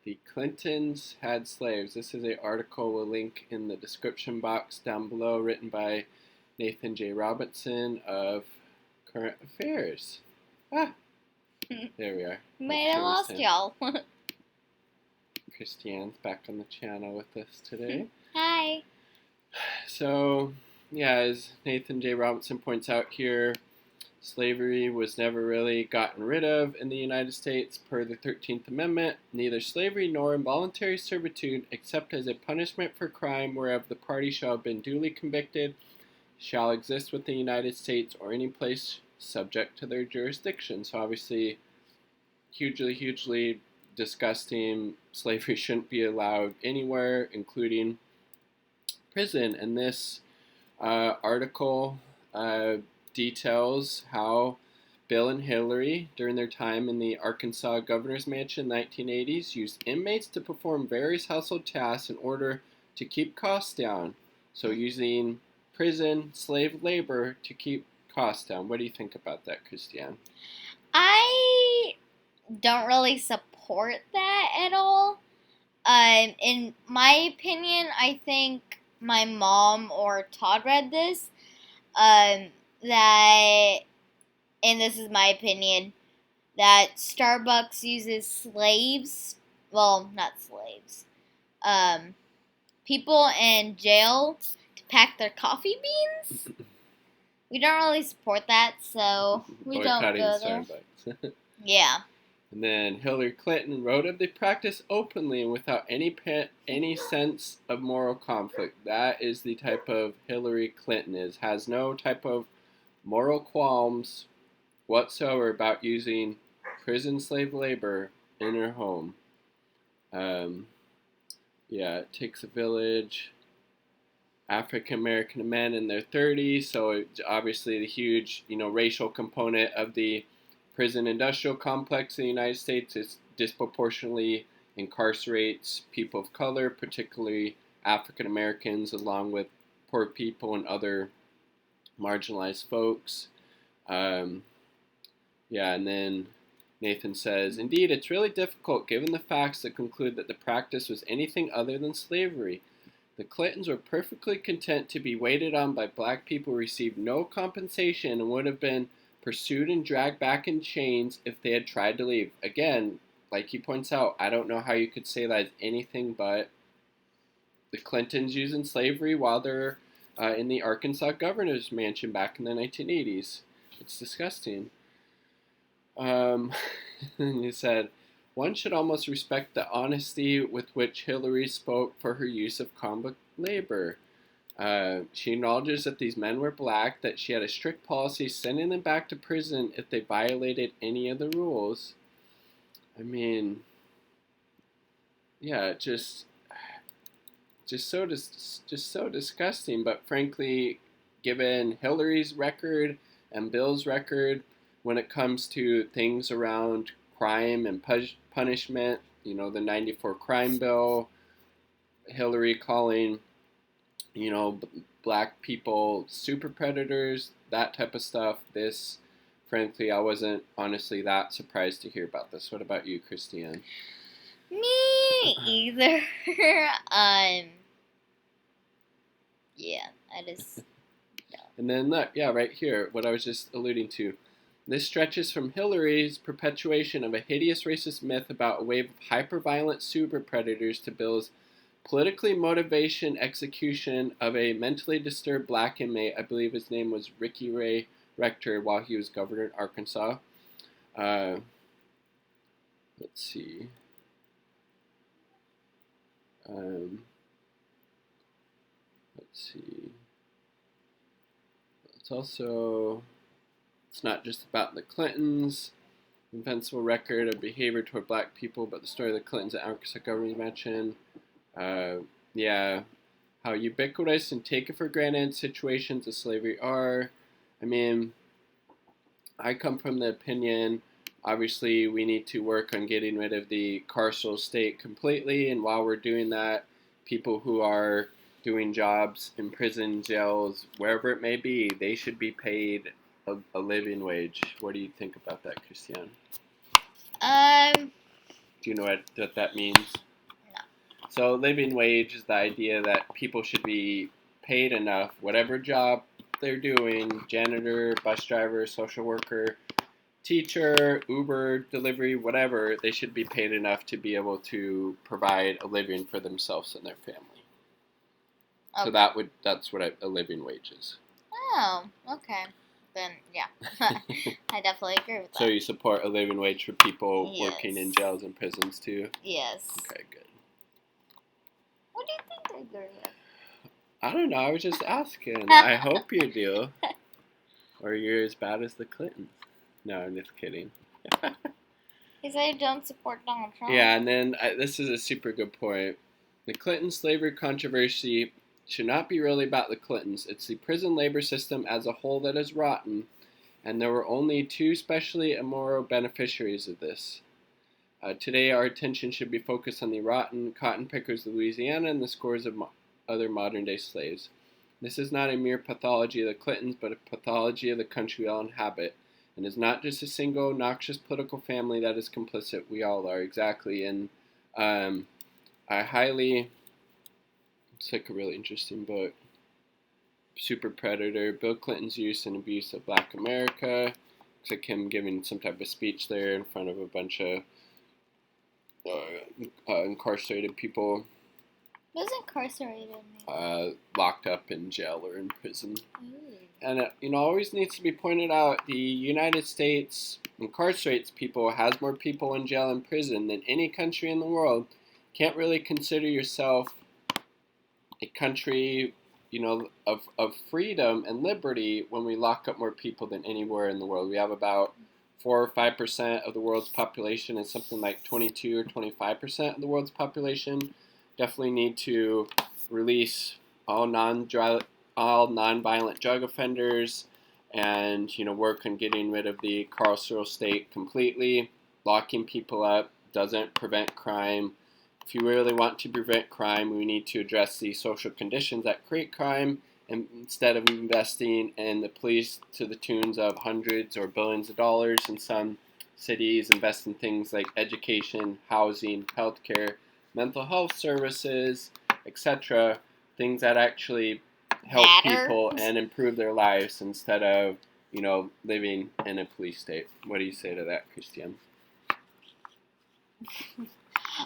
The Clintons had slaves. This is an article we'll link in the description box down below, written by Nathan J. Robinson of Current Affairs. There we are. Might have lost y'all. Kristianne's back on the channel with us today. Hi. So, yeah, as Nathan J. Robinson points out here, slavery was never really gotten rid of in the United States per the 13th Amendment. Neither slavery nor involuntary servitude, except as a punishment for crime whereof the party shall have been duly convicted, shall exist within the United States or any place subject to their jurisdiction. So obviously, hugely disgusting. Slavery shouldn't be allowed anywhere, including prison. And this article details how Bill and Hillary, during their time in the Arkansas governor's mansion in the 1980s, used inmates to perform various household tasks in order to keep costs down. So using prison slave labor to keep costs down. What do you think about that, Kristianne? I don't really support that at all. In my opinion, I think my mom or Todd read this. That, and this is my opinion, that Starbucks uses slaves. Well, not slaves. People in jail to pack their coffee beans. We don't really support that, so we don't go there. Starbucks. Yeah. And then Hillary Clinton wrote of the practice openly and without any sense of moral conflict. That is the type of Hillary Clinton is. Has no type of moral qualms whatsoever about using prison slave labor in her home. It takes a village. African American men in their 30s, so obviously the huge, racial component of the prison industrial complex in the United States is disproportionately incarcerates people of color, particularly African Americans, along with poor people and other marginalized folks. And then Nathan says, indeed, it's really difficult given the facts to conclude that the practice was anything other than slavery. The Clintons were perfectly content to be waited on by black people who received no compensation and would have been pursued and dragged back in chains if they had tried to leave. Again, like he points out, I don't know how you could say that is anything but the Clintons using slavery while they're in the Arkansas governor's mansion back in the 1980s. It's disgusting. He said, one should almost respect the honesty with which Hillary spoke for her use of convict labor. She acknowledges that these men were black, that she had a strict policy sending them back to prison if they violated any of the rules. I mean, yeah, just so disgusting. But frankly, given Hillary's record and Bill's record when it comes to things around crime and punishment, the 94 crime bill, Hillary calling, black people super predators, that type of stuff. This, frankly, I wasn't honestly that surprised to hear about this. What about you, Kristianne? Me either. Yeah, I just... No. And then look, right here, what I was just alluding to. This stretches from Hillary's perpetuation of a hideous racist myth about a wave of hyper-violent super predators to Bill's politically motivation execution of a mentally disturbed black inmate. I believe his name was Ricky Ray Rector while he was governor in Arkansas. Let's see. It's also... It's not just about the Clintons' invincible record of behavior toward black people, but the story of the Clintons at Arkansas governor's mansion. How ubiquitous and taken for granted situations of slavery are. I mean, I come from the opinion, obviously, we need to work on getting rid of the carceral state completely, and while we're doing that, people who are doing jobs in prison, jails, wherever it may be, they should be paid a living wage. What do you think about that, Kristianne? Do Do you know what that means? No. So living wage is the idea that people should be paid enough, whatever job they're doing, janitor, bus driver, social worker, teacher, Uber, delivery, whatever, they should be paid enough to be able to provide a living for themselves and their family. Okay. So that's what a living wage is. Oh, okay. Then, yeah. I definitely agree with that. So you support a living wage for people Yes. working in jails and prisons too? Yes. Okay, good. What do you think I agree with? I don't know, I was just asking. I hope you do. Or you're as bad as the Clintons. No, I'm just kidding. You say you don't support Donald Trump? Yeah, and then this is a super good point. The Clinton slavery controversy should not be really about the Clintons. It's the prison labor system as a whole that is rotten, and there were only two specially immoral beneficiaries of this. Today, our attention should be focused on the rotten cotton pickers of Louisiana and the scores of other modern-day slaves. This is not a mere pathology of the Clintons, but a pathology of the country we all inhabit. And it's not just a single noxious political family that is complicit. We all are, exactly. And I highly... It's like a really interesting book. Super Predator, Bill Clinton's use and abuse of Black America. It's like him giving some type of speech there in front of a bunch of incarcerated people. What does incarcerated mean? Locked up in jail or in prison. Ooh. And it always needs to be pointed out, the United States incarcerates people, has more people in jail and prison than any country in the world. Can't really consider yourself a country, of freedom and liberty when we lock up more people than anywhere in the world. We have about 4 or 5% of the world's population and something like 22 or 25% of the world's population. Definitely need to release all nonviolent drug offenders and, work on getting rid of the carceral state completely. Locking people up doesn't prevent crime. If you really want to prevent crime, we need to address the social conditions that create crime, and instead of investing in the police to the tunes of hundreds or billions of dollars in some cities, invest in things like education, housing, healthcare, mental health services, etc. Things that actually help people and improve their lives instead of, living in a police state. What do you say to that, Kristianne?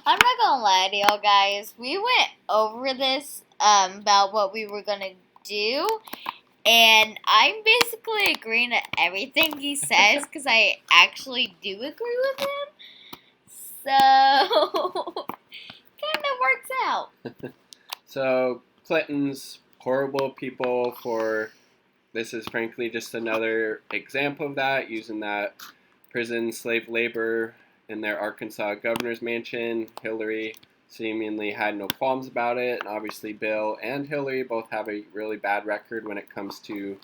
I'm not gonna lie to y'all guys. We went over this about what we were gonna do, and I'm basically agreeing to everything he says because I actually do agree with him. So kind of works out. So Clinton's horrible people this is frankly just another example of that, using that prison slave labor in their Arkansas governor's mansion. Hillary seemingly had no qualms about it, and obviously Bill and Hillary both have a really bad record when it comes to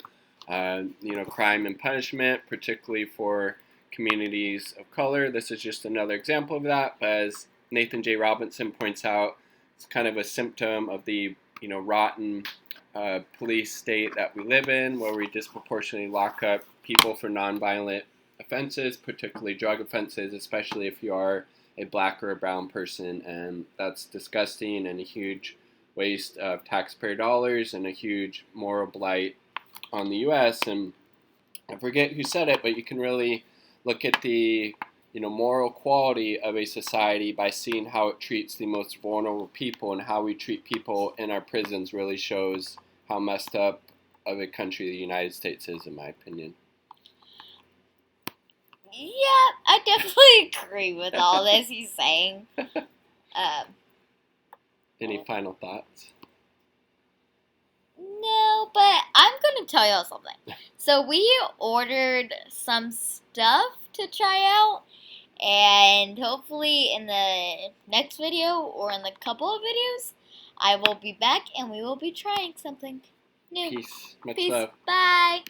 crime and punishment, particularly for communities of color. This is just another example of that, but as Nathan J. Robinson points out, it's kind of a symptom of the rotten police state that we live in, where we disproportionately lock up people for nonviolent offenses, particularly drug offenses, especially if you are a black or a brown person, and that's disgusting and a huge waste of taxpayer dollars and a huge moral blight on the U.S. And I forget who said it, but you can really look at the moral quality of a society by seeing how it treats the most vulnerable people, and how we treat people in our prisons really shows how messed up of a country the United States is, in my opinion. Yeah, I definitely agree with all this he's saying. Any final thoughts? No, but I'm going to tell y'all something. So we ordered some stuff to try out, and hopefully in the next video or in the couple of videos, I will be back and we will be trying something new. Peace. Much Peace. love. Bye.